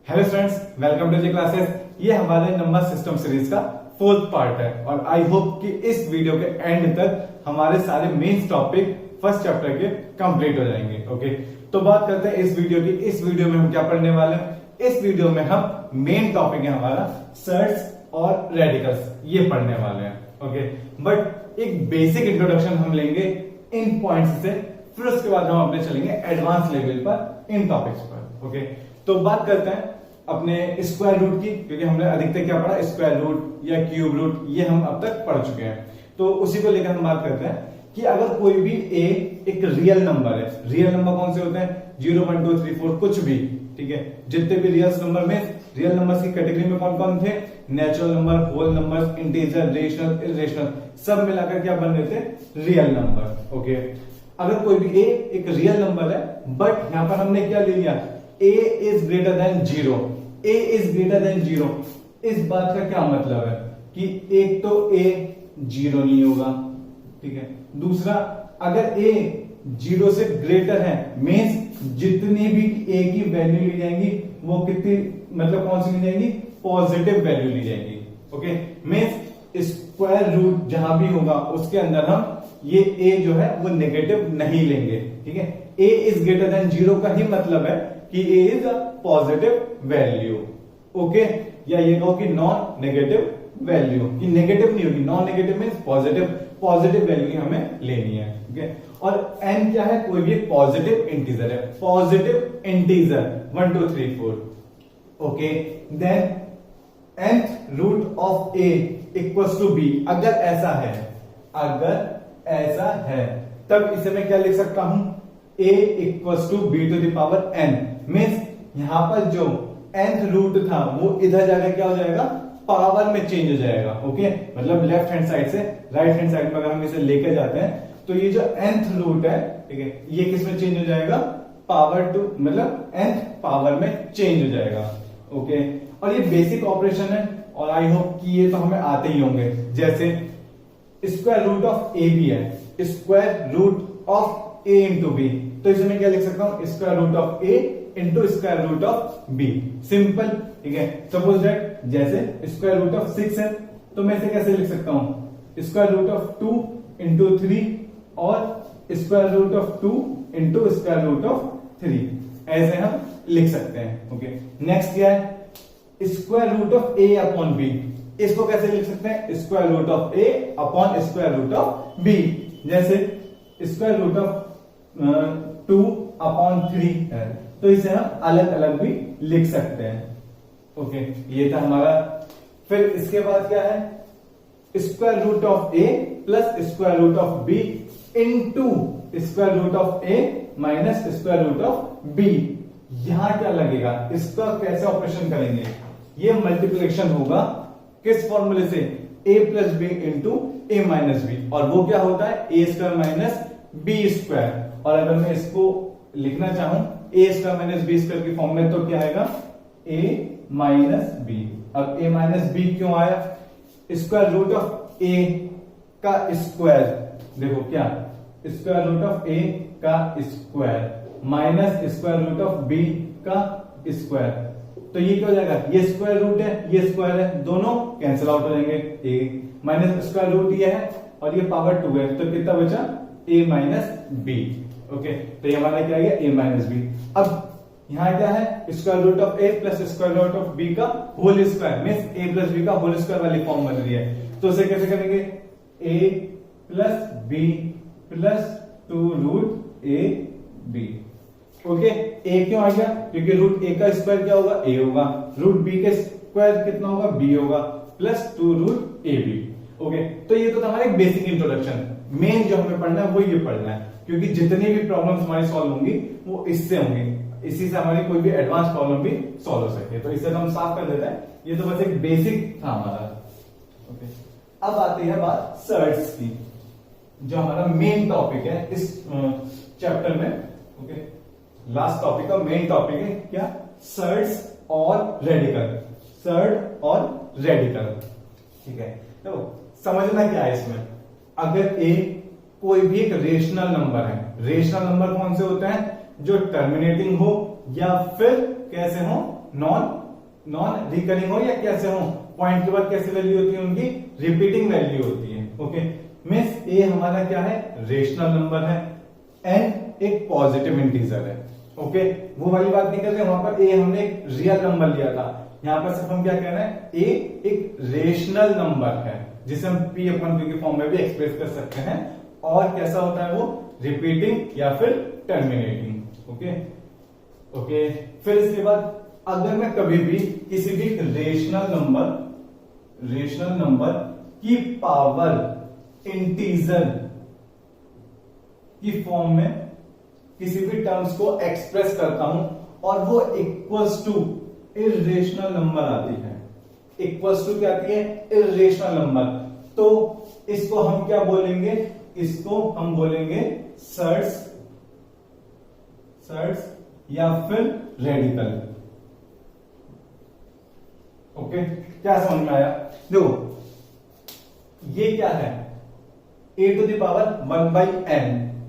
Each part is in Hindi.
Hello students, welcome to G classes. ये हमारे नंबर सिस्टम सीरीज का फोर्थ पार्ट है और आई होप कि इस वीडियो के एंड तक हमारे सारे मेन टॉपिक फर्स्ट चैप्टर के कंप्लीट हो जाएंगे। ओके, तो बात करते हैं इस वीडियो की। इस वीडियो में हम क्या पढ़ने वाले हैं? इस वीडियो में हम मेन टॉपिक है हमारा सर्ट्स और रेडिकल्स, ये पढ़ने वाले हैं। ओके, बट एक बेसिक इंट्रोडक्शन हम लेंगे इन पॉइंट्स से, फिर उसके बाद हम अपने चलेंगे एडवांस लेवल पर इन टॉपिक्स पर। ओके, तो बात करते हैं अपने स्क्वायर रूट की, क्योंकि हमने अधिकतर क्या पढ़ा, स्क्वायर रूट या क्यूब रूट, ये हम अब तक पढ़ चुके हैं। तो उसी को लेकर हम बात करते हैं कि अगर कोई भी एक रियल नंबर है, रियल नंबर कौन से होते हैं? 0 1 2 3 4 कुछ भी, ठीक है। जितने भी रियल नंबर में, रियल नंबर्स की कैटेगरी में कौन कौन थे? Natural number, whole number, integer, rational, irrational, सब मिलाकर क्या बन रहे थे? Real number. ओके, अगर कोई भी एक रियल नंबर है, बट यहां पर हमने क्या ले लिया? a is greater than 0, a is greater than 0। इस बात का क्या मतलब है कि एक तो a 0 नहीं होगा, ठीक है। दूसरा, अगर a 0 से ग्रेटर है, मीन्स जितनी भी a की वैल्यू ली जाएंगी वो कितनी, मतलब कौन सी ली जाएंगी? पॉजिटिव वैल्यू ली जाएंगी। ओके, मीन्स स्क्वायर रूट जहां भी होगा उसके अंदर हम ये a जो है वो नेगेटिव नहीं लेंगे, ठीक है। a इज ग्रेटर देन 0 का ही मतलब है कि a is a positive value. Okay, या ये कहो कि नॉन नेगेटिव वैल्यू, कि नेगेटिव नहीं होगी, non negative means positive, positive value हमें लेनी है। ओके, और n क्या है? कोई भी पॉजिटिव इंटीजर है, positive integer 1 2 3 4। Okay, then nth root of a equals to b। अगर ऐसा है, अगर ऐसा है, तब इसे मैं क्या लिख सकता हूं? a equals to b to the power n। Means यहां पर जो nth रूट था वो इधर जाकर क्या हो जाएगा? पावर में चेंज हो जाएगा। ओके, मतलब लेफ्ट हैंड साइड से राइट हैंड साइड में अगर हम इसे लेके जाते हैं तो ये जो nth रूट है, ठीक है, ये किस में चेंज हो जाएगा? पावर टू, मतलब nth पावर में चेंज हो जाएगा। ओके, और ये बेसिक ऑपरेशन है और आई होप कि ये तो हमें आते ही होंगे। जैसे स्क्वायर रूट ऑफ ए भी है, square root of A into B, तो इसे मैं क्या लिख सकता हूं? Square root of A into square root of B. Simple, ठीक है। सपोज दैट जैसे स्क्वायर रूट ऑफ 6 है, तो मैं इसे कैसे लिख सकता हूं? स्क्वायर रूट ऑफ 2 इंटू 3 और square root of 2 into square root of 3, ऐसे हम लिख सकते हैं। ओके, नेक्स्ट क्या है? Square root of A upon B, इसको कैसे लिख सकते हैं? Square root of A upon square root of B. जैसे स्क्वायर रूट ऑफ 2 अपॉन 3 है, तो इसे हम अलग अलग भी लिख सकते हैं। ओके, ये था हमारा। फिर इसके बाद क्या है? Square root of A plus square root of B into square root of A minus square root of B. यहां क्या लगेगा? इसका कैसे ऑपरेशन करेंगे? ये मल्टीप्लिकेशन होगा किस फॉर्मूले से? a plus B into A minus B, और वो क्या होता है? A square minus B square. और अगर मैं इसको लिखना चाहूं A square minus B square की फॉर्म में, तो क्या आएगा? a minus B. अब a माइनस बी क्यों आया? स्क्वायर रूट ऑफ a का स्क्वायर, देखो क्या, स्क्वायर रूट ऑफ a का square minus square root of b का स्क्वायर, तो ये क्या हो जाएगा? ये स्क्वायर रूट है, ये स्क्वायर है, दोनों कैंसिल आउट हो जाएंगे। a माइनस स्क्वायर रूट ये है और ये पावर 2 है, तो कितना बचा? a minus B. ओके, तो ये हमारा क्या गया? a minus B. अब यहां क्या है? Square root of a plus square root of b का whole square, means a plus b का होल स्क्वायर वाली फॉर्म बन रही है। तो उसे कैसे करेंगे? a plus b plus 2 root a b। ओके, a क्यों आ गया? क्योंकि रूट a का स्क्वायर क्या होगा? a होगा। रूट b का स्क्वायर कितना होगा? b होगा, plus 2 root a b। Okay, तो ये तो हमारा एक बेसिक इंट्रोडक्शन। मेन जो हमें पढ़ना है वो ये पढ़ना है, क्योंकि जितनी भी प्रॉब्लम्स हमारी सॉल्व होंगी वो इससे होंगी, इसी से हमारी कोई भी एडवांस प्रॉब्लम भी सॉल्व हो सकती है। तो इसे तो हम साफ कर देते हैं, ये तो बस एक बेसिक था हमारा। ओके, अब आती है बात सर्ट्स की, जो हमारा मेन टॉपिक है इस चैप्टर में। ओके, लास्ट टॉपिक का मेन टॉपिक है क्या? सर्ट्स और रेडिकल, सर्ट और रेडिकल, ठीक है। तो समझना क्या है इसमें? अगर a कोई भी एक रेशनल नंबर है, रेशनल नंबर कौन से होते हैं? जो टर्मिनेटिंग हो या फिर कैसे हो? नॉन रिकरिंग हो या कैसे हो, पॉइंट के बाद कैसी वैल्यू होती है उनकी, रिपीटिंग वैल्यू होती है। ओके, मींस ए हमारा क्या है, रेशनल नंबर है, एन एक पॉजिटिव इंटीजर है। ओके, वो वाली बात नहीं कर रहे, वहां पर ए हमने एक रियल नंबर लिया था, यहां पर सिर्फ हम क्या कह रहे हैं, ए एक रेशनल नंबर है जिसे हम p अपॉन q के फॉर्म में भी एक्सप्रेस कर सकते हैं, और कैसा होता है वो, रिपीटिंग या फिर टर्मिनेटिंग। ओके ओके, फिर इसके बाद अगर मैं कभी भी किसी भी रेशनल नंबर की पावर इंटीजर की फॉर्म में किसी भी टर्म्स को एक्सप्रेस करता हूं और वो इक्वल्स टू इर्रेशनल नंबर आती है, इक्वल्स टू क्या आती है, इर्रेशनल नंबर, तो इसको हम क्या बोलेंगे, इसको हम बोलेंगे सर्ड्स या फिर रेडिकल। ओके, क्या समझ में आया? देखो ये क्या है, a to the power 1/n,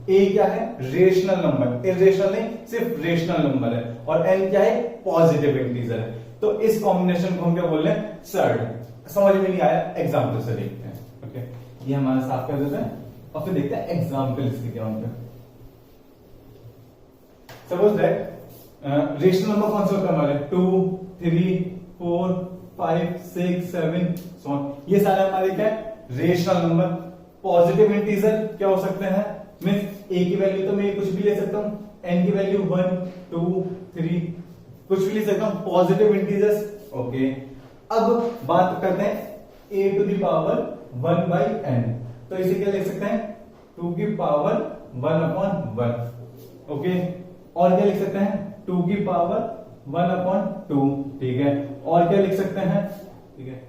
a क्या है, रेशनल नंबर, इरेशनल नहीं, सिर्फ रेशनल नंबर है, और n क्या है, पॉजिटिव इंटीजर है, तो इस कॉम्बिनेशन को हम क्या बोल रहे हैं, सर्ड। समझ में नहीं आया, एग्जाम्पल से देखते हैं। ओके, ये हमारा साफ कर देते हैं और फिर देखते हैं एग्जाम्पल इसके क्या होंगे। सपोज दैट रेशनल नंबर कौन से होता है हमारे, 2 3 4 5 6 7 so on, ये सारे हमारे क्या है, रेशनल नंबर। पॉजिटिव इंटीजर क्या हो सकते हैं, मीन्स ए की वैल्यू तो मैं कुछ भी ले सकता हूं, एन की वैल्यू 1 2 3 कुछ भी ले सकता हूं, पॉजिटिव इंटीजर्स। ओके, अब बात करते हैं ए टू द पावर 1/n, तो इसे क्या लिख सकते हैं, 2 की पावर 1/1। ओके, और क्या लिख सकते हैं, 2 की पावर 1/2, ठीक है, और क्या लिख सकते हैं, ठीक है,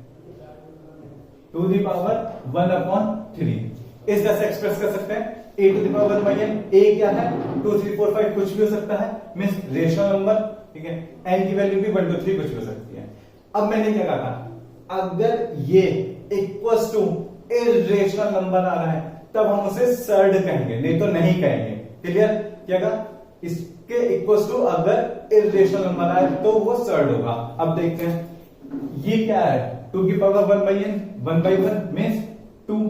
2 की पावर 1/3, इस तरह से एक्सप्रेस कर सकते हैं। a to the power 1/n, a क्या है, 2 3 4 5 कुछ भी हो सकता है, मींस रेशनल नंबर, ठीक है, n की वैल्यू भी 1 2 3 कुछ भी हो सकती है। अब मैंने क्या कहा था, अगर ये इक्वल्स टू इर्रेशनल नंबर आ रहा है तब हम उसे सर्ड कहेंगे, नहीं तो नहीं कहेंगे। क्लियर? क्या कहा, इसके इक्वल्स टू अगर इर्रेशनल नंबर आए तो वो सर्ड होगा। अब देखते हैं ये क्या है, 2 की पावर 1/n, 1/1 मींस 2,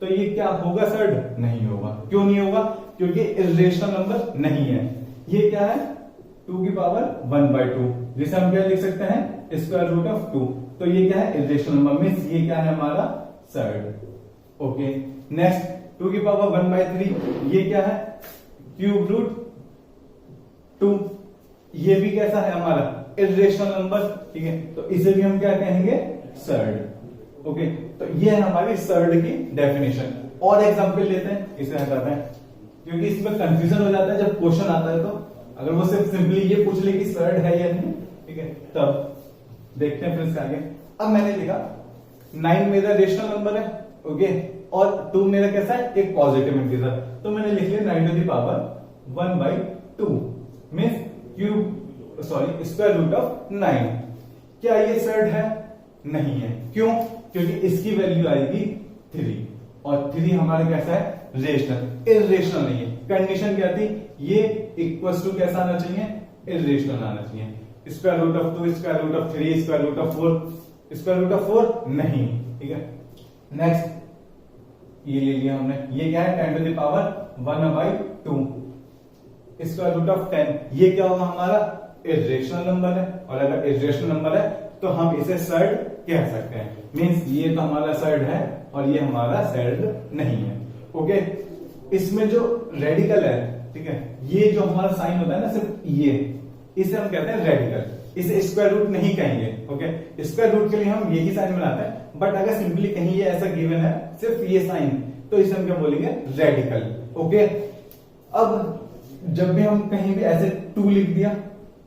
तो ये क्या होगा, सर्ड नहीं होगा। क्यों नहीं होगा, क्योंकि इर्रेशनल नंबर नहीं है। ये क्या है, 2 की पावर 1/2, जिसे हम क्या लिख सकते हैं, स्क्वायर रूट ऑफ 2, तो ये क्या है, इर्रेशनल नंबर, मींस ये क्या है हमारा सर्ड। ओके, नेक्स्ट 2 की पावर 1/3, ये क्या है, क्यूब रूट 2, ये भी कैसा है हमारा, इर्रेशनल नंबर, ठीक है, तो इसे भी हम क्या कहेंगे, सर्ड। ओके, तो ये है हमारी सर्ड की डेफिनेशन। और एग्जांपल लेते हैं, इसे हटाते हैं क्योंकि इसमें कंफ्यूजन हो जाता है जब क्वेश्चन आता है, तो अगर वो सिर्फ सिंपली ये पूछ ले कि सर्ड है या नहीं, ठीक है, तब देखते हैं फिर इसके आगे। अब मैंने लिखा 9 मेरा रेशनल नंबर है, ओके, और 2 मेरा कैसा है, एक पॉजिटिव इंटीजर, तो मैंने लिख लिया 9 to the power 1/2 means cube, sorry, square root of 9। क्या ये सर्ड है? नहीं है। क्यों? क्योंकि इसकी वैल्यू आएगी 3, और 3 हमारा कैसा है, रेशनल, इर्रेशनल नहीं है। कंडीशन क्या थी, ये इक्वल्स टू कैसा आना चाहिए, इर्रेशनल आना चाहिए। Square root of 2, square root of 3, square root of 4, square root of 4 नहीं, ठीक है। नेक्स्ट ये ले लिया हमने, ये क्या है, 10 to the power 1/2, square root of 10, ये क्या होगा हमारा, इर्रेशनल नंबर है, और अगर इर्रेशनल नंबर है तो हम इसे सर्ड कह सकते हैं, मींस ये तो हमारा सर्ड है और ये हमारा सर्ड नहीं है। ओके, इसमें जो रेडिकल है, ठीक है, ये जो हमारा साइन होता है ना, सिर्फ ये, इसे हम कहते हैं रेडिकल, इसे स्क्वायर रूट नहीं कहेंगे। ओके, स्क्वायर रूट के लिए हम यही साइन बनाते हैं, बट अगर सिंपली कहीं ये ऐसा गिवन है, सिर्फ ये साइन, तो इसे हम क्या बोलेंगे, रेडिकल। ओके, अब जब भी हम कहीं भी ऐसे 2 लिख दिया,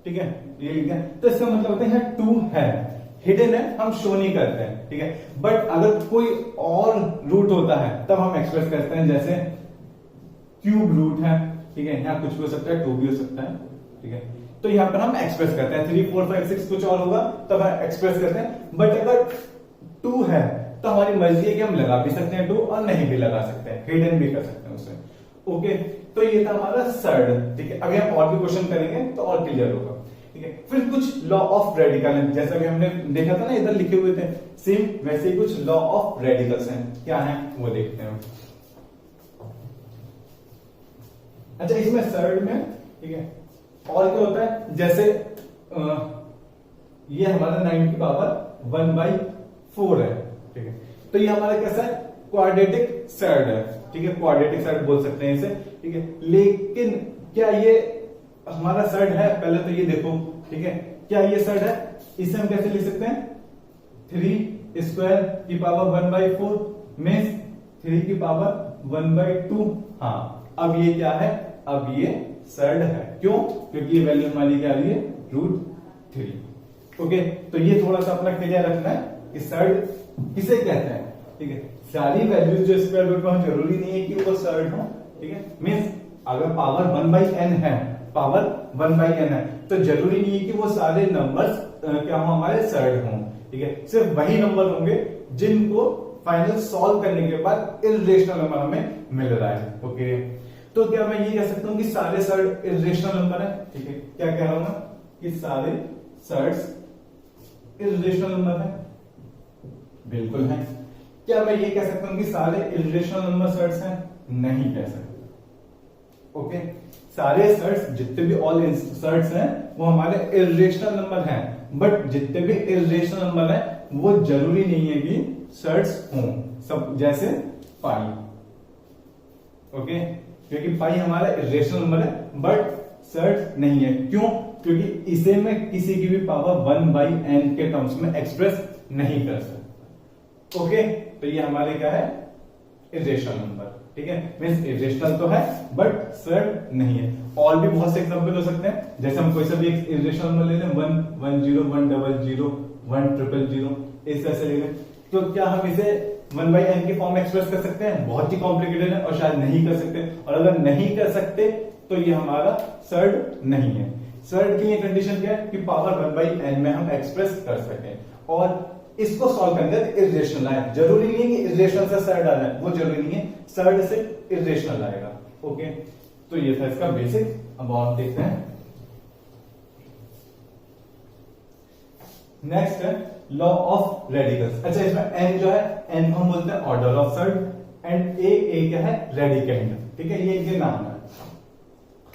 ठीक है, ये लिख दिया, तो इसका मतलब होता है 2 है, हिडन है, हम शो नहीं करते हैं, ठीक है। बट अगर कोई और रूट होता है तब हम एक्सप्रेस करते हैं, जैसे क्यूब रूट है, ठीक है, यहाँ कुछ भी हो सकता है, 2 भी हो सकता है, ठीक है, तो यहाँ पर हम एक्सप्रेस करते हैं। 3 4 5 6 कुछ और होगा तब हम एक्सप्रेस करते हैं, बट अगर 2 है तो हमारी मर्जी है कि हम लगा भी सकते हैं 2 और नहीं भी लगा सकते हैं, हिडन भी कर सकते हैं उसे। ओके, तो ये था हमारा सर्ड, ठीक है। अभी हम और भी क्वेश्चन करेंगे तो और क्लियर होगा। ठीक है। फिर कुछ लॉ ऑफ रेडिकल है, जैसा कि हमने देखा था ना इधर लिखे हुए थे, सेम वैसे ही कुछ लॉ ऑफ रेडिकल्स हैं। क्या है वो देखते हैं। अच्छा, इसमें थर्ड में, ठीक है, और क्या होता है, जैसे ये हमारा 9 की पावर 1/4 है, ठीक है। तो ये हमारा कैसा है, क्वाड्रेटिक सर्ड है, ठीक है, क्वाड्रेटिक सर्ड बोल सकते हैं इसे, ठीक है। लेकिन क्या ये हमारा सर्ड है, पहले तो ये देखो, ठीक है, क्या ये सर्ड है, इसे हम कैसे लिख सकते हैं, 3 स्क्वायर की पावर 1/4 मीन्स 3 की पावर 1/2। हाँ, अब ये क्या है, अब ये सर्ड है, क्यों, क्योंकि ये वैल्यू हमारी क्या आ रही है, √3। ओके, तो ये थोड़ा सा अपना क्लियर रखना है कि सर्ड किसे कहते हैं, ठीक है। सारी वैल्यूज जो स्क्वायर रूट में हो, जरूरी नहीं है कि वो सर्ड हो, ठीक है। मीन्स अगर पावर 1/n है, पावर 1/n है, तो जरूरी नहीं है कि वो सारे नंबर्स क्या हो, हमारे सर्ड हों, ठीक है। सिर्फ वही नंबर होंगे जिनको फाइनल सॉल्व करने के बाद इररेशनल नंबर हमें मिल रहा है। ओके, तो क्या मैं ये कह सकता हूं कि सारे सर्ड इररेशनल नंबर है, ठीक है। क्या कह रहा हूं मैं कि सारे सर्ड्स इररेशनल नंबर है, बिल्कुल है। क्या मैं ये कह सकता हूं कि सारे इररेशनल नंबर सर्ड्स हैं, नहीं कह सकता। ओके, सारे सर्ड्स जितने भी ऑल सर्ड्स हैं वो हमारे इररेशनल नंबर हैं, बट जितने भी इररेशनल नंबर हैं वो जरूरी नहीं है कि सर्ड्स हों, सब जैसे पाई। ओके, क्योंकि पाई हमारा इररेशनल नंबर है बट सर्ड नहीं है, क्यों, क्योंकि इसे मैं किसी की भी पावर 1/n के टर्म्स में एक्सप्रेस नहीं कर सकता। ओके, तो ये हमारे क्या है, इररेशनल नंबर, ठीक है। मींस इररेशनल तो है बट सर्ड नहीं है। और भी बहुत से एग्जांपल हो सकते हैं, जैसे हम कोई सा भी इररेशनल नंबर ले लें, 1 1 0 1 0 0 1 0 0 इस तरह से ले लें, तो क्या हम इसे 1/n के फॉर्म में एक्सप्रेस कर सकते हैं, बहुत ही कॉम्प्लिकेटेड है और शायद नहीं कर सकते। और अगर नहीं कर सकते तो ये हमारा सर्ड नहीं है। सर्ड की ये कंडीशन क्या है कि पावर 1/n में हम एक्सप्रेस कर सकें, और इसको सॉल्व करने के इररेशनल आए, जरूरी नहीं है कि इररेशनल से सर्ड आना है, वो जरूरी नहीं है, सर्ड से इररेशनल आएगा। ओके, तो ये था इसका बेसिक। अब और देखते हैं नेक्स्ट है लॉ ऑफ रेडिकल्स। अच्छा, इसमें n जो है, n को हम बोलते हैं order of surd, and a क्या है, रेडिकेंड, ठीक है, ये इनके नाम है।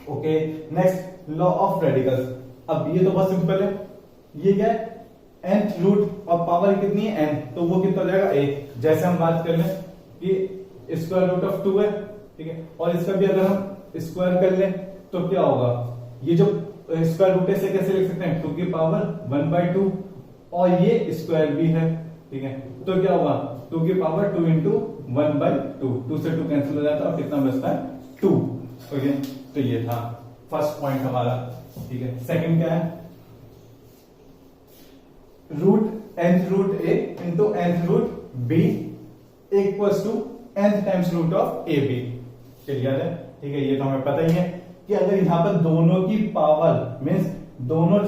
Okay, next law of radicals. अब ये तो बहुत सिंपल है, ये क्या है, nth रूट और पावर कितनी है n, तो वो कितना हो जाएगा a। जैसे हम बात कर लें कि स्क्वायर रूट ऑफ 2 है, ठीक है, और इसका भी अगर हम स्क्वायर कर लें तो क्या होगा, ये जो स्क्वायर रूट है इसे कैसे लिख सकते हैं, 2 की पावर 1/2, और ये स्क्वायर भी है, ठीक है, तो क्या होगा, 2 की पावर 2 इंटू 1/2, 2 से 2 कैंसिल हो जाता है और कितना बचता है, 2। ओके, तो ये था फर्स्ट पॉइंट हमारा, ठीक है। सेकंड क्या है, nth root a into nth root b equals to nth times root of ab। Clear है, ठीक है, ये तो हमें पता ही है कि अगर यहां पर दोनों की पावर मीन्स दोनों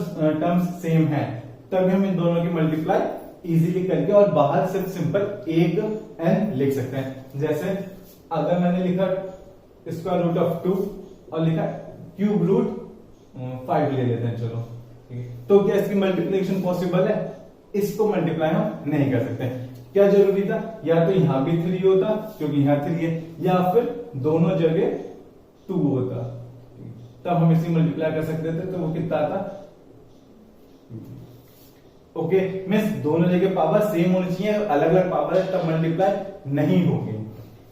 टर्म्स सेम है, तब हम इन दोनों की मल्टीप्लाई इजीली करके और बाहर सिर्फ सिंपल एक n लिख सकते हैं। जैसे अगर मैंने लिखा स्क्वायर रूट ऑफ 2 और लिखा क्यूब रूट 5 ले लेते हैं, चलो, ठीक है, तो क्या इसकी मल्टीप्लिकेशन पॉसिबल है, इसको मल्टीप्लाई हम नहीं कर सकते। क्या जरूरी था, या तो यहां भी 3 होता क्योंकि यहां 3 है, या फिर दोनों जगह 2 होता, तब हम इसी मल्टीप्लाई कर सकते थे, तो वो कितना आता। ओके, मींस दोनों जगह पावर सेम होनी चाहिए, अलग अलग पावर है तब मल्टीप्लाई नहीं होगी,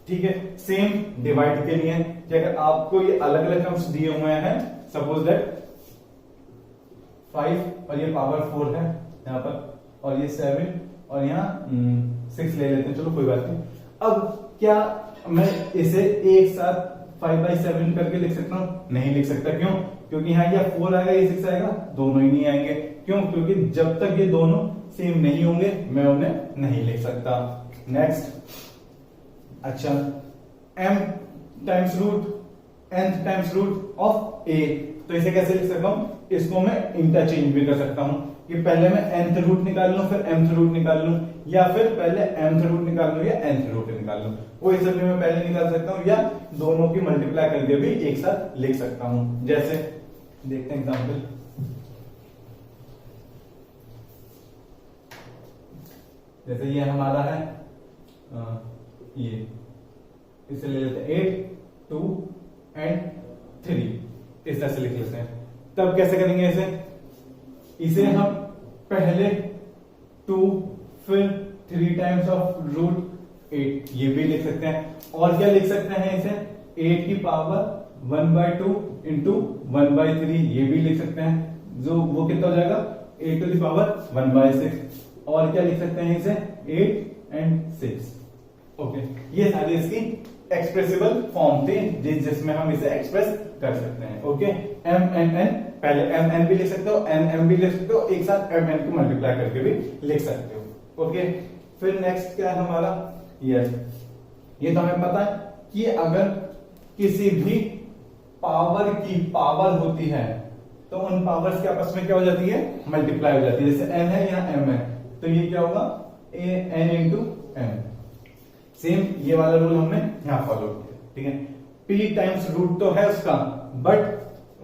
ठीक है। सेम डिवाइड के लिए कि अगर आपको ये अलग अलग टर्म्स दिए हुए हैं, सपोज दैट 5 और ये पावर 4 है यहां पर, और ये 7 और यहाँ 6 ले लेते हैं, चलो कोई बात नहीं। अब क्या मैं इसे एक साथ 5/7 करके लिख सकता हूं, नहीं लिख सकता, क्यों, क्योंकि यहाँ ये 4 आएगा, ये 6 आएगा, दोनों ही नहीं आएंगे, क्यों, क्योंकि जब तक ये दोनों सेम नहीं होंगे मैं उन्हें नहीं लिख सकता। नेक्स्ट, अच्छा, m times root nth times root of a, तो इसे कैसे लिख सकता हूं, इसको मैं इंटरचेंज भी कर सकता हूं कि पहले मैं nth रूट निकाल लूं फिर mth रूट निकाल लूं, या फिर पहले mth रूट निकाल लूं या nth रूट निकाल लूं, वो इसे भी मैं पहले निकाल सकता हूं, या दोनों की मल्टीप्लाई करके भी एक साथ लिख सकता हूं। जैसे देखते हैं एग्जांपल, जैसे ये हमारा है ये, इसे ले लेते हैं 8, 2 एंड 3, इस तरह से लिख लेते हैं। तब कैसे करेंगे इसे हम पहले 2 फिर 3 टाइम्स ऑफ √8 ये भी लिख सकते हैं। और क्या लिख सकते हैं इसे 8 की पावर 1/2 इंटू 1/3 ये भी लिख सकते हैं, जो वो कितना हो जाएगा 8 टू द पावर 1/6। और क्या लिख सकते हैं इसे 8 एंड 6। ओके, ये सारी इसकी एक्सप्रेसिबल फॉर्म थे जिसमें हम इसे एक्सप्रेस कर सकते हैं। ओके, m n n, पहले m n भी लिख सकते हो, n m भी लिख सकते हो, एक साथ m n को मल्टीप्लाई करके भी लिख सकते हो। ओके, फिर नेक्स्ट क्या है हमारा ये तो हमें पता है कि अगर किसी भी पावर की पावर होती है तो उन पावर्स के आपस में क्या हो जाती है, मल्टीप्लाई हो जाती है। जैसे n है या m है तो ये क्या होगा a n into m। Same ये वाला रूल हमने यहां फॉलो किया, ठीक है। p टाइम्स रूट तो है उसका, बट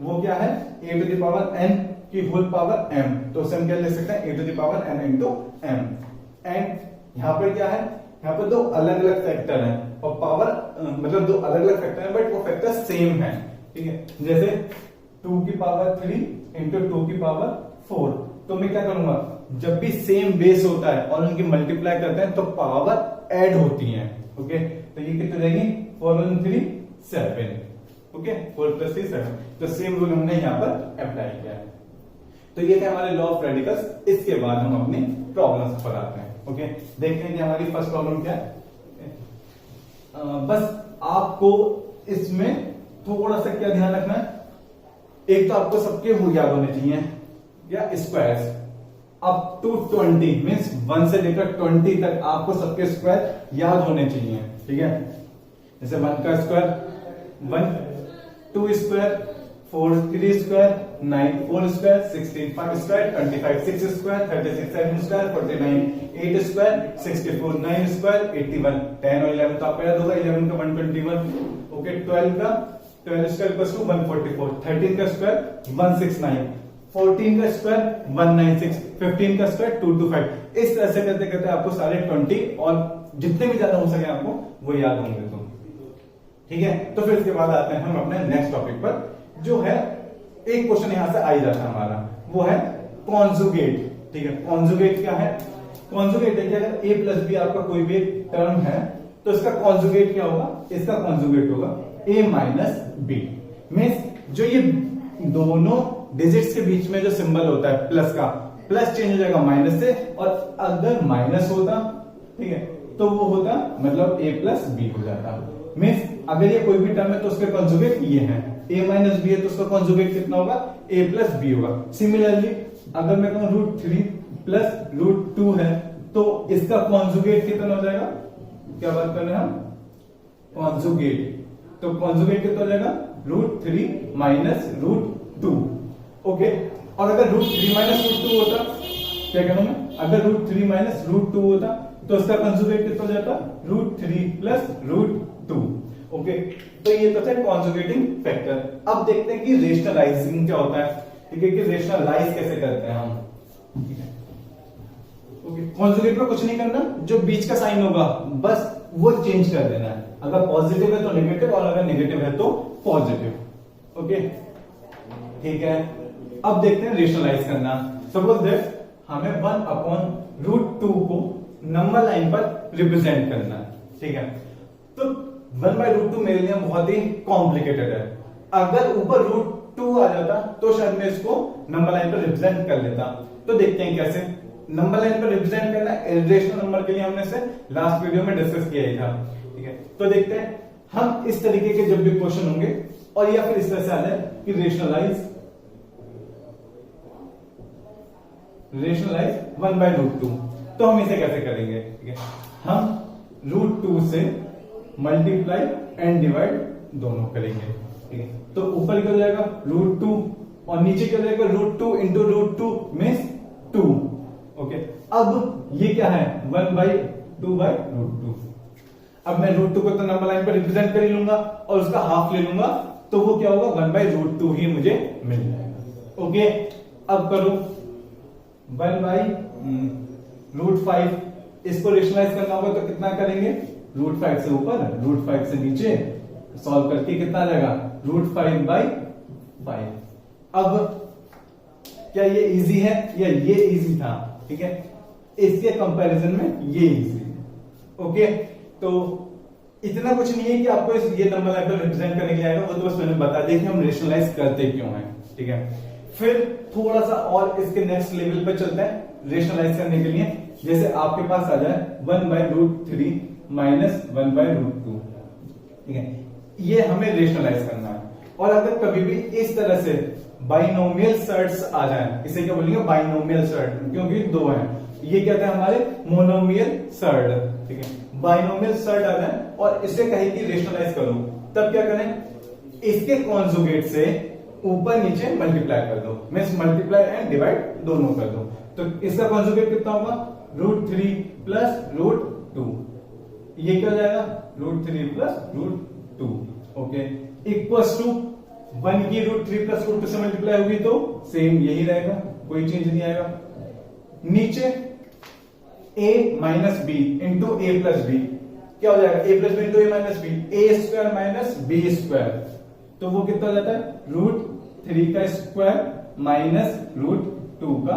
वो क्या है a to the power n की होल पावर m, तो उसे हम क्या ले सकते हैं a to the power n into m। And यहां पर क्या है, यहाँ पर दो अलग अलग फैक्टर हैं और पावर मतलब दो अलग अलग फैक्टर हैं बट वो फैक्टर सेम है, ठीक है। जैसे 2 की पावर 3 इंटू 2 की पावर 4, तो मैं क्या करूंगा जब भी सेम बेस होता है और उनकी मल्टीप्लाई करते हैं तो पावर ऐड होती है। ओके, तो ये कितने जाएंगी 4 और 3 7। ओके, 4 + 3 7, तो सेम रूल हमने यहाँ पर अप्लाई किया है। तो ये थे हमारे लॉ ऑफ रेडिकल्स। इसके बाद हम अपनी प्रॉब्लम्स पर आते हैं। ओके, देखते हैं कि हमारी फर्स्ट प्रॉब्लम क्या है। बस आपको इसमें थोड़ा सा क्या ध्यान रखना है, एक तो आपको सबके याद होने चाहिए या स्क्वायर्स अप टू 20 मीन्स 1 से लेकर 20 तक आपको सबके स्क्वायर याद होने चाहिए, ठीक है। जैसे 1 का square 1, 2 square 4, 3 square 9, 4 square 16, 5 square 25, 6 square 36, 7 square 49, 8 square 64, 9 square 81, 10 और 11 तो आपको याद होगा 11 का 121। ओके, 12 का 12 स्क्वायर इक्वल्स टू 144, 13 का स्क्वायर 169, 14 का स्क्वायर 196, 15 का स्क्वायर 225। इस तरह से करते करते आपको सारे 20 और जितने भी ज्यादा हो सके आपको वो याद होंगे, तो ठीक है। तो फिर इसके बाद आते हैं हम अपने नेक्स्ट टॉपिक पर, जो है एक क्वेश्चन यहां से आ ही जाता है हमारा, वो है कॉन्जुगेट, ठीक है। कॉन्जुगेट क्या है, कॉन्जुगेट है कि अगर a प्लस बी आपका कोई भी टर्म है तो इसका कॉन्जुगेट क्या होगा, इसका कॉन्जुगेट होगा a माइनस बी। मीन्स जो ये दोनों डिजिट्स के बीच में जो सिंबल होता है प्लस का, प्लस चेंज हो जाएगा माइनस से, और अगर माइनस होता, ठीक है, तो वो होता मतलब a प्लस बी हो जाता। मीन्स अगर ये कोई भी टर्म है तो उसके कॉन्जुगेट ये है, a माइनस बी है तो उसका कॉन्जुगेट कितना होगा a प्लस बी होगा। सिमिलरली अगर मैं कहूं √3 प्लस √2 है तो इसका कॉन्जुगेट कितना हो जाएगा, क्या बात कर रहे हैं हम, कॉन्जुगेट, तो कॉन्जुगेट कितना हो जाएगा √3 माइनस √2। ओके, और अगर √3 माइनस √2 होता, क्या कहूं मैं, अगर √3 माइनस √2 होता तो इसका कॉन्जुगेट कितना हो जाता √3 प्लस √2। ओके, तो ये तो था कॉन्जुगेटिंग फैक्टर। अब देखते हैं कि रेशनलाइजिंग क्या होता है, ठीक है, कि रेशनलाइज कैसे करते हैं हम, ठीक है। ओके, कॉन्जुगेट में कुछ नहीं करना, जो बीच का साइन होगा बस वो चेंज कर देना है, अगर पॉजिटिव है तो नेगेटिव और अगर नेगेटिव है तो पॉजिटिव। ओके, ठीक है। अब देखते हैं रेशनलाइज करना। सपोज दैट हमें 1/√2 को नंबर लाइन पर रिप्रेजेंट करना है, ठीक है। तो 1/√2 मेरे लिए बहुत ही कॉम्प्लिकेटेड है, अगर ऊपर √2 आ जाता तो शायद मैं इसको नंबर लाइन पर रिप्रेजेंट कर लेता। तो देखते हैं कैसे नंबर लाइन पर रिप्रेजेंट करना है। इरेशनल नंबर के लिए हमने से लास्ट वीडियो में डिस्कस किया ही था, ठीक है। तो देखते हैं हम इस तरीके के जब भी क्वेश्चन होंगे और या फिर इस तरह से आ जाए कि रेशनलाइज 1/√2, तो हम इसे कैसे करेंगे, ठीक है। हम √2 से मल्टीप्लाई एंड डिवाइड दोनों करेंगे, ठीक है। तो ऊपर क्या हो जाएगा √2 और नीचे क्या हो जाएगा √2 इंटू √2 मीन्स 2। ओके, अब ये क्या है 1/2/√2। अब मैं √2 को तो नंबर लाइन पर रिप्रेजेंट कर ही लूंगा और उसका हाफ ले लूंगा, तो वो क्या होगा 1/√2 ही मुझे मिल जाएगा। ओके, अब करो 1/√5, इसको रेशनलाइज करना होगा तो कितना करेंगे, √5 से ऊपर √5 से नीचे सॉल्व करके कितना आ जाएगा, √5/5। अब क्या ये इजी है या ये इजी था, ठीक है, इसके कंपैरिजन में ये इजी है। ओके, तो इतना कुछ नहीं है कि आपको ये नंबर लाइन पर रिप्रेजेंट करने के लिए आएगा, वो तो बस मैंने बता दिया कि हम रेशनलाइज करते क्यों हैं, ठीक है। फिर थोड़ा सा और इसके नेक्स्ट लेवल पे चलते हैं रेशनलाइज करने के लिए। जैसे आपके पास आ जाए 1/√3 माइनस 1/√2, ठीक है, ये हमें रेशनलाइज करना है। और अगर कभी भी इस तरह से बाइनोमियल सर्ट्स आ जाए, इसे क्या बोलेंगे, बाइनोमियल सर्ट, क्योंकि दो हैं, ये क्या था हमारे मोनोमियल सर्ट, ठीक है, बाइनोमियल सर्ट आ जाए और इसे कहे कि रेशनलाइज करो, तब क्या करें, इसके कॉन्जुगेट से ऊपर नीचे मल्टीप्लाई कर दो, मींस मल्टीप्लाई एंड डिवाइड दोनों कर दो। तो इसका कॉन्जुगेट कितना होगा, √3 प्लस √2, ये क्या हो जाएगा, √3 प्लस √2, ओके, इक्वल्स टू 1 की √3 प्लस √2 से मल्टीप्लाई होगी तो सेम यही रहेगा, कोई चेंज नहीं आएगा। नीचे a minus B into A plus B, क्या हो जाएगा, a plus B into A minus B, a² minus b², तो वो कितना हो जाता है, √3 का स्क्वायर माइनस √2 का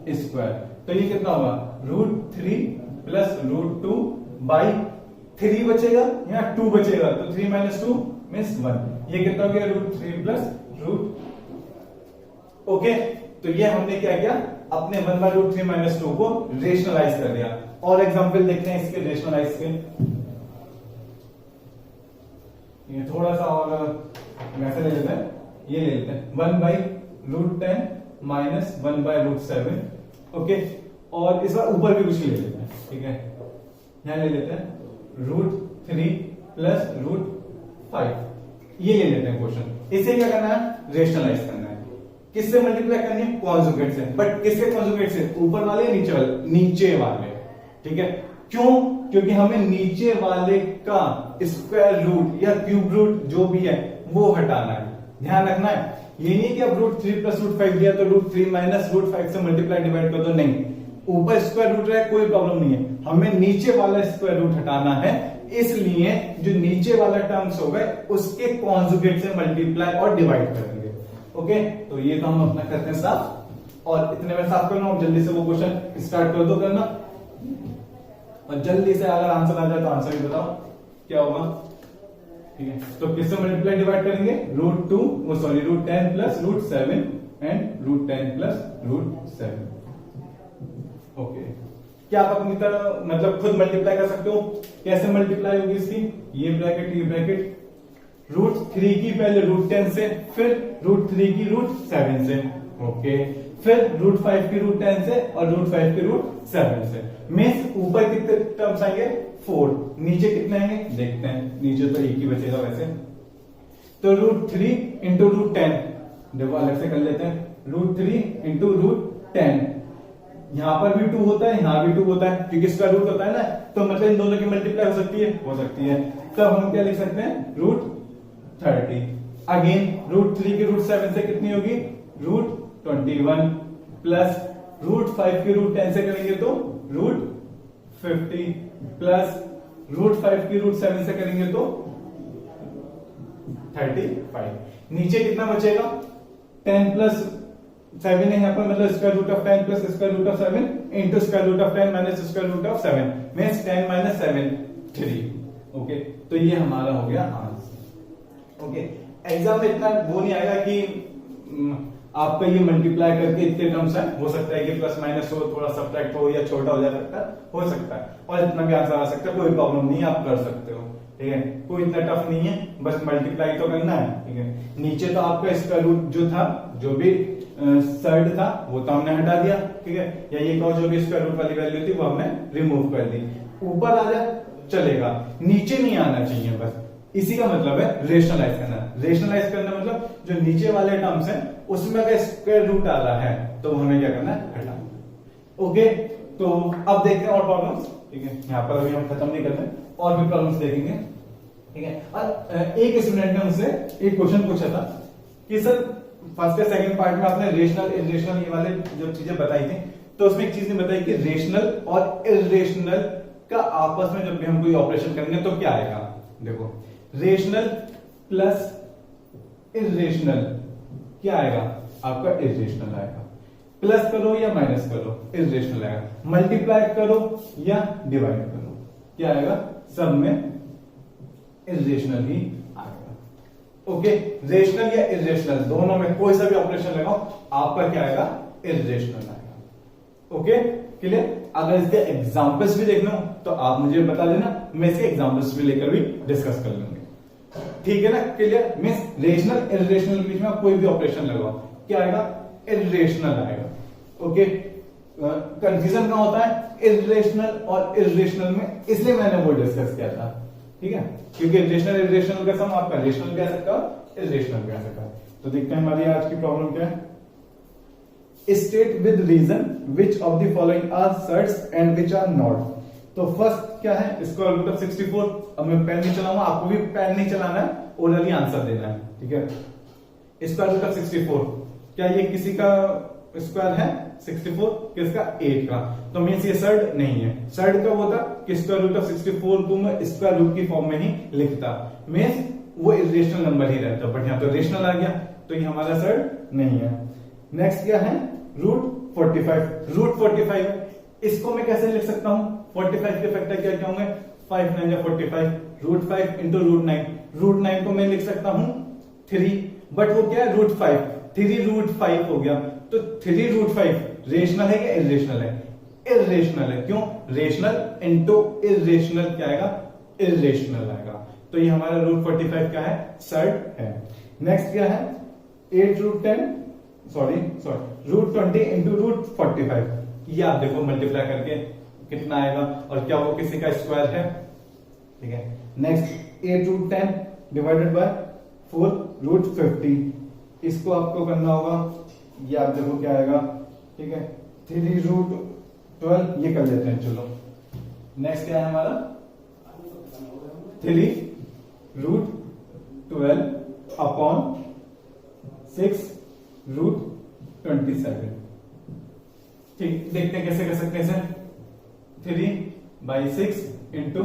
स्क्वायर, तो ये कितना होगा, √3 प्लस √2/3 बचेगा, यहाँ 2 बचेगा, तो 3 माइनस 2 मीन्स 1, ये कितना हो गया, √3 प्लस ओके। तो ये हमने क्या किया, अपने 1/√3 माइनस 2 को रेशनलाइज कर दिया। और एग्जांपल देखते हैं इसके रेशनलाइज के, ये थोड़ा सा और वैसे ले लेते हैं, ये ले लेते हैं 1/√10 माइनस 1/√7, ओके, और इस बार ऊपर भी कुछ ले लेते हैं, ठीक है, यहां ले लेते हैं √3 प्लस √5, ये ले लेते हैं क्वेश्चन। इसे क्या करना है, रेशनलाइज करना है, किससे मल्टीप्लाई करनी है, कॉन्जुगेट से, बट किसके कॉन्जुगेट से, ऊपर वाले या नीचे वाले, नीचे वाले, ठीक है, क्यों, क्योंकि हमें नीचे वाले का स्क्वायर रूट या क्यूब रूट जो भी है वो हटाना है, ध्यान रखना है, ये नहीं कि अब √3 प्लस √5 दिया तो √3 माइनस √5 से मल्टीप्लाई डिवाइड कर दो, नहीं, ऊपर स्क्वायर रूट रहे कोई प्रॉब्लम नहीं है, हमें नीचे वाला स्क्वायर रूट हटाना है, इसलिए जो नीचे वाला टर्म्स हो गए उसके कॉन्जुगेट से मल्टीप्लाई और डिवाइड करेंगे। ओके, तो ये तो हम अपना करते हैं साफ, और इतने में साफ करना, और जल्दी से वो क्वेश्चन स्टार्ट कर दो करना, और जल्दी से अगर आंसर आ जाए तो आंसर भी बताओ क्या होगा, ठीक है। तो किससे मल्टीप्लाई डिवाइड करेंगे, √10 प्लस √7 एंड √10 प्लस √7, ओके। क्या आप अपनी तरह मतलब खुद मल्टीप्लाई कर सकते हो, कैसे मल्टीप्लाई होगी इसकी, ये ब्रैकेट ये ब्रैकेट, √3 की पहले √10 से, फिर √3 की √7 से, ओके, फिर √5 की √10 से और √5 की √7 से, मींस ऊपर कितने टर्म्स आएंगे, 4, नीचे कितने आएंगे देखते हैं, नीचे तो एक ही बचेगा वैसे, तो √3 इंटू √10, देखो अलग से कर लेते हैं, √3 इंटू √10, यहां पर भी 2 होता है, यहां भी 2 होता है, क्योंकि इसका रूट होता है ना, तो मतलब इन दोनों की मल्टीप्लाई हो सकती है, तब हम क्या लिख सकते हैं, √30, अगेन √3 की √7 से कितनी होगी, √21 प्लस √5 की √10 से करेंगे तो √50 प्लस √5 की √7 से करेंगे तो 35, नीचे कितना बचेगा, 10 प्लस 7 है यहाँ पर, मतलब square root of 10 plus square root of 7 into square root of 10 minus square root of 7, means 10 minus 7 3, okay, तो ये हमारा हो गया आंसर। ओके, एग्जाम में इतना वो नहीं आएगा कि आपका ये मल्टीप्लाई करके इतने टर्म्स है, हो सकता है कि प्लस माइनस हो, थोड़ा सब्ट्रैक्ट हो या छोटा हो जा सकता है, हो सकता है, और इतना भी आंसर आ सकता है, कोई प्रॉब्लम नहीं है, आप कर सकते हो, ठीक है, कोई इतना टफ नहीं है, बस मल्टीप्लाई तो करना है, ठीक है। नीचे तो आपका स्क्वायर रूट जो था, जो भी सर्ड था वो तो हमने हटा दिया, ठीक है, या ये कहो जो भी स्क्वायर रूट वाली वैल्यू थी वो हमने रिमूव कर दी, ऊपर आ जाए चलेगा, नीचे नहीं आना चाहिए, बस इसी का मतलब है रेशनलाइज करना। रेशनलाइज करना मतलब जो नीचे वाले टर्म्स हैं उसमें अगर स्क्वायर रूट आ रहा है तो हमें क्या करना है, हटाना। ओके, तो अब देखते हैं और प्रॉब्लम्स, ठीक है, यहाँ पर अभी हम खत्म नहीं कर रहे, और भी प्रॉब्लम्स देखेंगे, ठीक है। और एक स्टूडेंट ने मुझसे एक क्वेश्चन पूछा था कि सर फर्स्ट या सेकंड पार्ट में आपने रेशनल इरेशनल ये वाले जो चीजें बताई थी, तो उसमें एक चीज नहीं बताई कि रेशनल और इरेशनल का आपस में जब भी हम कोई ऑपरेशन करेंगे तो क्या आएगा। देखो रेशनल प्लस इरेशनल क्या आएगा आपका इरेशनल आएगा। प्लस करो या माइनस करो इरेशनल आएगा। मल्टीप्लाई करो या डिवाइड करो क्या आएगा, सब में इरेशनल ही आएगा। ओके, रेशनल या इरेशनल दोनों में कोई सा भी ऑपरेशन लगाओ आपका क्या आएगा, इरेशनल आएगा। Okay clear. अगर इसके एग्जांपल्स भी देखना हो तो आप मुझे बता देना, मैं इसके एग्जांपल्स भी लेकर भी डिस्कस कर लूंगी। ठीक है ना, क्लियर। मींस रेशनल इरेशनल के बीच में कोई भी ऑपरेशन लगाओ क्या आएगा, इरेशनल आएगा। ओके, कंफ्यूजन कहां होता है इरेशनल और इरेशनल में, इसलिए मैंने वो डिस्कस किया था। ठीक है, क्योंकि रेशनल इरेशनल का सम आपका रेशनल भी आ सकता है इरेशनल भी आ सकता है। तो देखते हैं हमारी आज की प्रॉब्लम क्या है। State with reason which of the following are surds and which are not. तो फर्स्ट क्या है, स्क्वायर रूट ऑफ 64। अब मैं पेन नहीं चलाऊंगा, आपको भी पेन नहीं चलाना है, ओरली आंसर देना है। ठीक है, स्क्वायर रूट ऑफ 64 क्या ये किसी का स्क्वायर है 64, किसका 8 का, तो मीन्स ये सर्ड नहीं है। सर्ड कब होता कि स्क्वायर रूट ऑफ 64 को मैं स्क्वायर रूट की फॉर्म में ही लिखता, मीन्स वो इरेशनल नंबर ही रहता। बट यहाँ तो रेशनल आ गया तो ये हमारा सर्ड नहीं है। नेक्स्ट क्या है, रूट 45। रूट 45 है, इसको मैं कैसे लिख सकता हूं, 45 के फैक्टर क्या क्या होंगे, 5 9 या 45, रूट 5 इंटू रूट 9। रूट 9 को मैं लिख सकता हूं 3, बट वो क्या है रूट 5, 3 रूट 5 हो गया। तो 3 रूट 5 रेशनल है या इरेशनल है, इरेशनल है। क्यों, रेशनल इंटू इरेशनल क्या आएगा, इरेशनल आएगा। तो ये हमारा रूट 45 क्या है, सर्ड है। नेक्स्ट क्या है, 8 रूट 10 रूट 20 इंटू रूट 45। ये आप देखो मल्टीप्लाई करके कितना आएगा, और क्या वो किसी का स्क्वायर है। ठीक है, next 8 root 10 divided by 4 root 50। इसको आपको करना होगा, ये आप देखो क्या आएगा। ठीक है, 3 रूट 12 ये कर लेते हैं। चलो नेक्स्ट क्या है हमारा, 3 रूट 12 अपॉन 6 रूट 27। ठीक, देखते हैं कैसे कर सकते हैं सर। 3/6 इंटू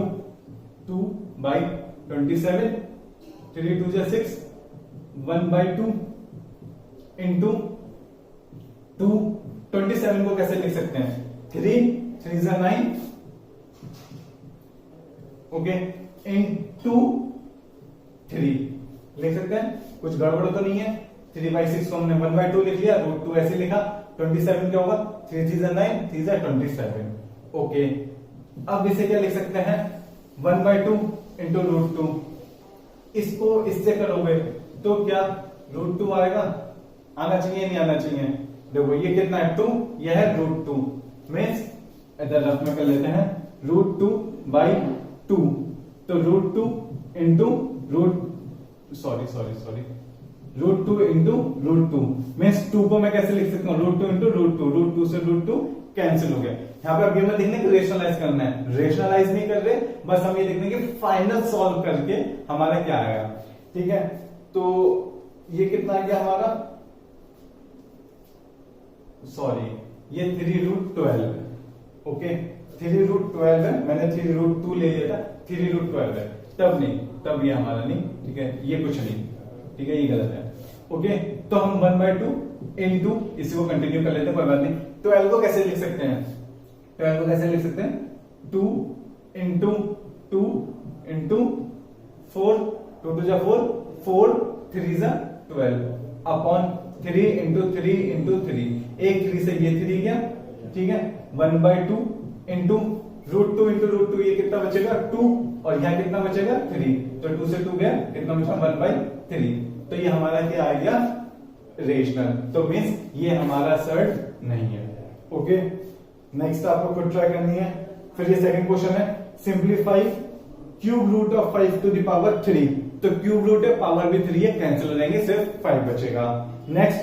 2/27, 3 2 जा 6, 1/2 इंटू 2। 27 को कैसे लिख सकते हैं, 3 3 जा 9, ओके, इंटू 3 लिख सकते हैं, कुछ गड़बड़ तो नहीं है। 3/6 को हमने 1/2 लिख लिया, रूट 2 ऐसे लिखा। 27 क्या होगा, 3 3 जा 9, 3 जा 27। ओके, अब इसे क्या लिख सकते हैं, 1/2 इंटू रूट 2। इसको इससे करोगे तो क्या रूट 2 आएगा, आना चाहिए नहीं आना चाहिए। देखो ये कितना है 2, यह है रूट 2, मीन्स इधर रफ में कर लेते हैं रूट 2/2। तो root 2 into root 2 into root 2 means 2 को मैं कैसे लिख सकता हूँ, रूट 2 इंटू रूट 2। रूट 2 से रूट 2 कैंसिल हो गया। यहाँ पे अब ये मैं देखने की रेशनलाइज करना है, रेशनलाइज नहीं कर रहे, बस हम ये देखने की फाइनल सॉल्व करके हमारा क्या आएगा। ठीक है, तो ये कितना आ गया हमारा, सॉरी ये 3 रूट 12 है। ओके, 3 रूट 12 है, मैंने 3 रूट 2 ले लिया था, 3 रूट 12 है, तब नहीं, तब ये हमारा नहीं। ठीक है, ये कुछ नहीं, ठीक है, ये गलत है। ओके, तो हम 1/2 इंटू, इसी को कंटिन्यू कर लेते हैं, कोई बात नहीं। 12 को कैसे लिख सकते हैं, 12 को कैसे लिख सकते हैं, 2 इंटू 2 इंटू 4, 2 2 जा 4, 4 3 जा 12 अपॉन 3 इंटू 3 इंटू 3। एक 3 से ये 3 गया। ठीक है, 1/2 इंटू रूट 2 इंटू रूट 2, ये कितना बचेगा 2, और यहाँ कितना बचेगा 3, तो 2 से 2 गया, कितना बचा 1/3। तो ये हमारा क्या आ गया, रेशनल। तो मीन्स ये हमारा सर्ड नहीं है। ओके, नेक्स्ट आपको खुद ट्राई करनी है। फिर ये सेकंड क्वेश्चन है, simplify cube root of 5 to the power 3। तो क्यूब रूट है, पावर भी 3 है, कैंसिल हो जाएंगे, सिर्फ 5 बचेगा। Next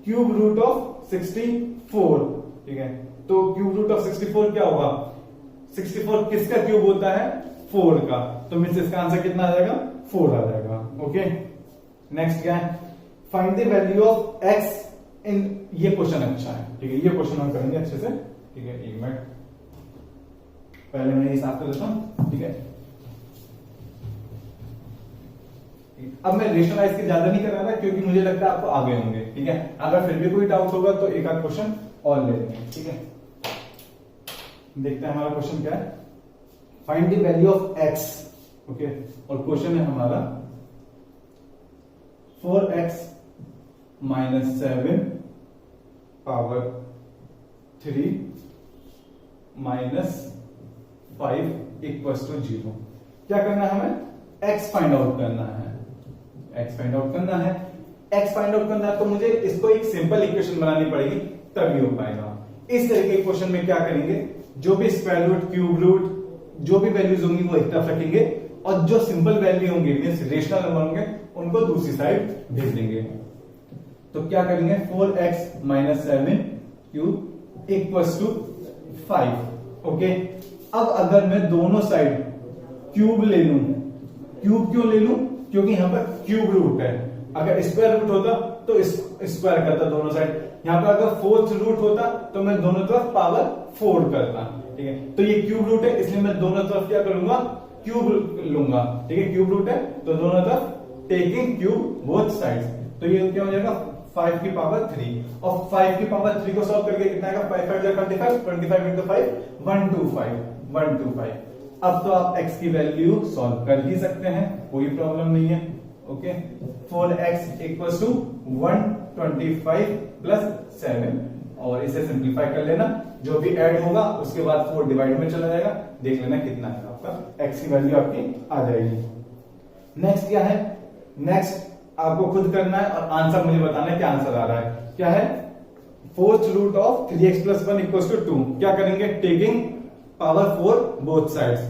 cube root of 64। ठीक है, तो क्यूब रूट ऑफ 64 क्या होगा, 64 किसका क्यूब होता है, 4 का, तो मीन्स इसका आंसर कितना आ जाएगा, 4 आ जाएगा। ओके, नेक्स्ट क्या है, find the value of x ये क्वेश्चन अच्छा है, ठीक है, ये क्वेश्चन हम करेंगे अच्छे से, ठीक है। एक मिनट, पहले मैं ये साफ कर देता हूं, ठीक है। अब मैं रेशनलाइज के ज्यादा नहीं कर रहा था क्योंकि मुझे लगता है आपको आगे होंगे, ठीक है। अगर फिर भी कोई डाउट होगा तो एक आध क्वेश्चन और ले लेंगे, ठीक है। देखते हैं हमारा क्वेश्चन क्या है। Find the value of x, okay, और क्वेश्चन है हमारा 4x minus 7 power 3 minus 5 equals to 0। क्या करना है हमें? x फाइंड आउट करना है, x फाइंड आउट करना है। x फाइंड आउट करना है तो मुझे इसको एक सिंपल इक्वेशन बनानी पड़ेगी, तभी हो पाएगा। इस तरह के क्वेश्चन में क्या करेंगे, जो भी स्क्वायर रूट, क्यूब रूट, जो भी वैल्यूज होंगी वो एक तरफ रखेंगे और जो सिंपल वैल्यू होंगे मींस रेशनल नंबर होंगे उनको दूसरी साइड भेज देंगे। तो क्या करेंगे, 4x minus 7 cube equals to 5, okay. अब अगर मैं दोनों साइड क्यूब ले लूं, क्यूब क्यों ले लूं? क्योंकि यहां पर क्यूब रूट है। अगर स्क्वायर रूट होता तो स्क्वायर करता दोनों साइड, यहां पर अगर फोर्थ रूट होता तो मैं दोनों तरफ पावर 4 करता, ठीक है। तो ये क्यूब रूट है इसलिए मैं दोनों तरफ क्या करूंगा, क्यूब लूंगा, ठीक है। क्यूब रूट है तो दोनों तरफ टेकिंग क्यूब बोथ साइड्स, तो ये क्या हो जाएगा 5 की पावर 3, और 5 की पावर 3 को सॉल्व करके कितना आएगा, 5 5 25, 25 into 5 125। अब तो आप x की वैल्यू सॉल्व कर ही सकते हैं, कोई प्रॉब्लम नहीं है, okay. 4x equals to 125 plus 7, और इसे सिंप्लीफाई कर लेना, जो भी ऐड होगा उसके बाद 4 डिवाइड में चला जाएगा, देख लेना कितना है आपका, x की वैल्यू आपकी आ जाएगी। नेक्स्ट क्या है, नेक्स्ट आपको खुद करना है और आंसर मुझे बताना है क्या आंसर आ रहा है। क्या है, fourth root of 3x plus 1 equals to 2। क्या करेंगे, टेकिंग पावर 4 बोथ साइड्स,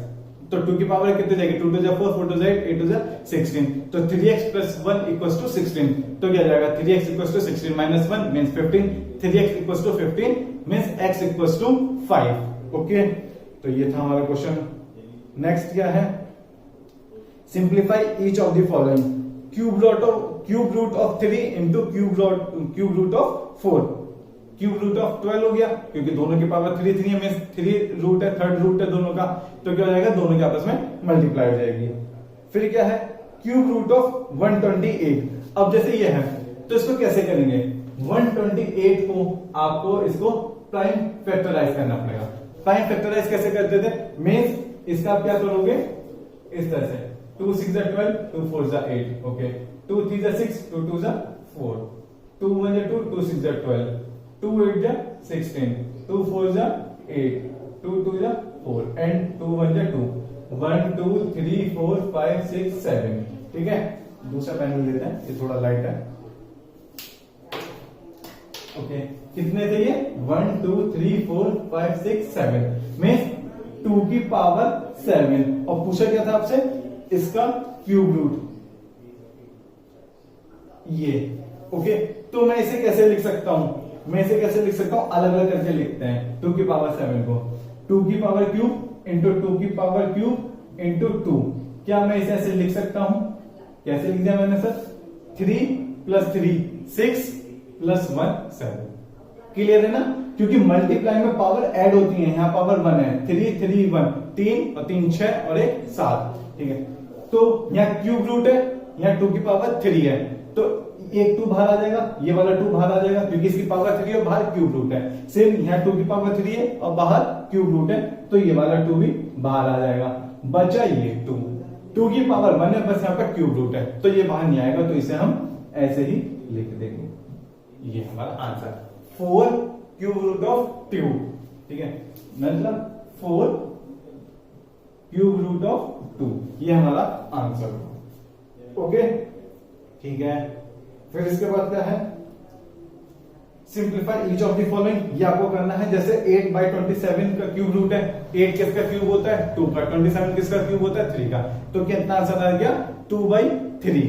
तो 2 की पावर कितने जाएगी, 2 2 4 4 2 8 2 16, तो 3x प्लस 1 इक्वल्स टू 16, तो क्या जाएगा 3x equals to 16 minus 1 means 15, 3x equals to 15 means x equals to 5, okay. तो ये था हमारा क्वेश्चन। नेक्स्ट क्या है, simplify each of the following, cube root of 3 into cube root of 4, cube root of 12 हो गया क्योंकि दोनों की पावर 3 3 है, 3 रूट है, थर्ड रूट है दोनों का, तो क्या हो जाएगा, दोनों के आपस में मल्टीप्लाई हो जाएगी। फिर क्या है, क्यूब रूट ऑफ 128। अब जैसे ये है तो इसको कैसे करेंगे, 128 को आपको इसको प्राइम फैक्टराइज करना पड़ेगा। प्राइम फैक्टराइज कैसे करते थे, मींस इसका आप क्या करोगे, इस तरह से 2 6 12, 2 4 8, ओके, 2 3 6, 2 2 4, 2 1 2, 2 6 12, 2 8 16, 2 4 8, 2 2 4 एंड 2 1 2, 1 2 3 4 5 6 7, ठीक है। दूसरा पैनल लेते हैं, ये थोड़ा लाइट है, ओके। कितने थे ये, 1 2 3 4 5 6 7 मींस 2 की पावर 7, और पूछा क्या था आपसे, इसका क्यूब रूट, ये, ओके। तो मैं इसे कैसे लिख सकता हूं, मैं इसे कैसे लिख सकता हूं, अलग अलग करके लिखते हैं। 2 की पावर 7 को 2 की पावर क्यूब इंटू 2 की पावर क्यूब इंटू 2, क्या मैं इसे ऐसे लिख सकता हूं, कैसे लिख दिया मैंने सर, 3 प्लस 3 6 प्लस 1 7, क्लियर है ना, क्योंकि मल्टीप्लाई में पावर ऐड होती है, यहां पावर 1 है, 3 3 1 3 और 3 6 और 1 7, ठीक है। तो यहां क्यूब रूट है, यहां 2 की पावर 3 है, तो एक 2 बाहर आ जाएगा, ये वाला 2 बाहर आ जाएगा क्योंकि इसकी पावर 3 है, बाहर क्यूब रूट है। सेम यहां 2 की पावर 3 है और बाहर क्यूब रूट है, तो ये वाला 2 भी बाहर आ जाएगा, बचा ये 2 की पावर 1 है, बस यहाँ पर क्यूब रूट है तो ये बाहर नहीं आएगा, तो इसे हम ऐसे ही लिख देंगे, ये हमारा आंसर 4 क्यूब रूट ऑफ 2, ठीक है, मतलब 4 क्यूब रूट ऑफ 2, ये हमारा आंसर, ओके, ठीक है। फिर इसके बाद क्या है, simplify each of the following, ये आपको करना है, जैसे 8/27 का क्यूब रूट है, 8 किसका क्यूब होता है 2 का, 27 किसका क्यूब होता है 3 का, तो कितना आंसर आ गया 2/3,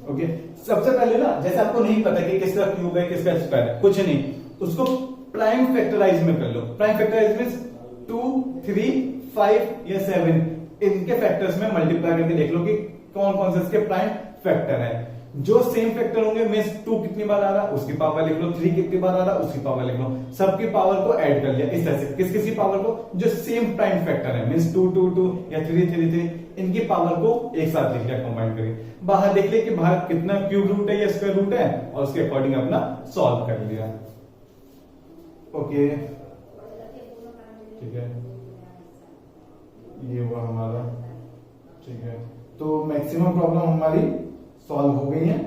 ओके। सबसे पहले ना, जैसे आपको नहीं पता कि किसका क्यूब है किसका स्क्वायर है, कुछ नहीं, उसको प्राइम फैक्टराइज में कर लो। प्राइम फैक्टराइज में 2 3 5 या 7 इनके फैक्टर्स में मल्टीप्लाई करके देख लो कि कौन कौन से इसके प्राइम फैक्टर है। जो सेम फैक्टर होंगे मींस 2 कितनी बार आ रहा है उसकी पावर लिख लो, 3 कितनी बार आ रहा है उसकी पावर लिख लो, सबकी पावर को ऐड कर लिया इस तरह से। किस किसी पावर को जो सेम प्राइम फैक्टर है मींस 2 2 2 या 3 3 3 इनकी पावर को एक साथ लिख लिया, कंबाइन करके। बाहर देख लिया कि बाहर कितना क्यूब रूट है या स्क्वायर रूट है और उसके अकॉर्डिंग अपना सॉल्व कर लिया। ओके ठीक है, ये हुआ हमारा। ठीक है, तो मैक्सिमम प्रॉब्लम हमारी सॉल्व हो गई है।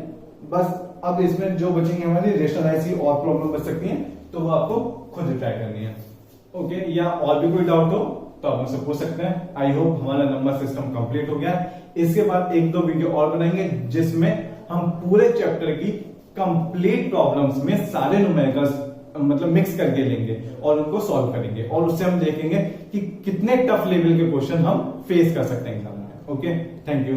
बस अब इसमें जो बचेंगे हमारी रेशनलाइज और प्रॉब्लम बच सकती हैं, तो वो आपको खुद ट्राई करनी है। ओके, या और भी कोई डाउट हो तो आप मुझसे पूछ सकते हैं। आई होप हमारा नंबर सिस्टम कंप्लीट हो गया। इसके बाद 1-2 वीडियो और बनाएंगे जिसमें हम पूरे चैप्टर की कंप्लीट प्रॉब्लम्स में सारे न्यूमेरिकल्स मतलब मिक्स करके लेंगे और उनको सॉल्व करेंगे, और उससे हम देखेंगे कि कितने टफ लेवल के क्वेश्चन हम फेस कर सकते हैं एग्जाम में। Okay, thank you.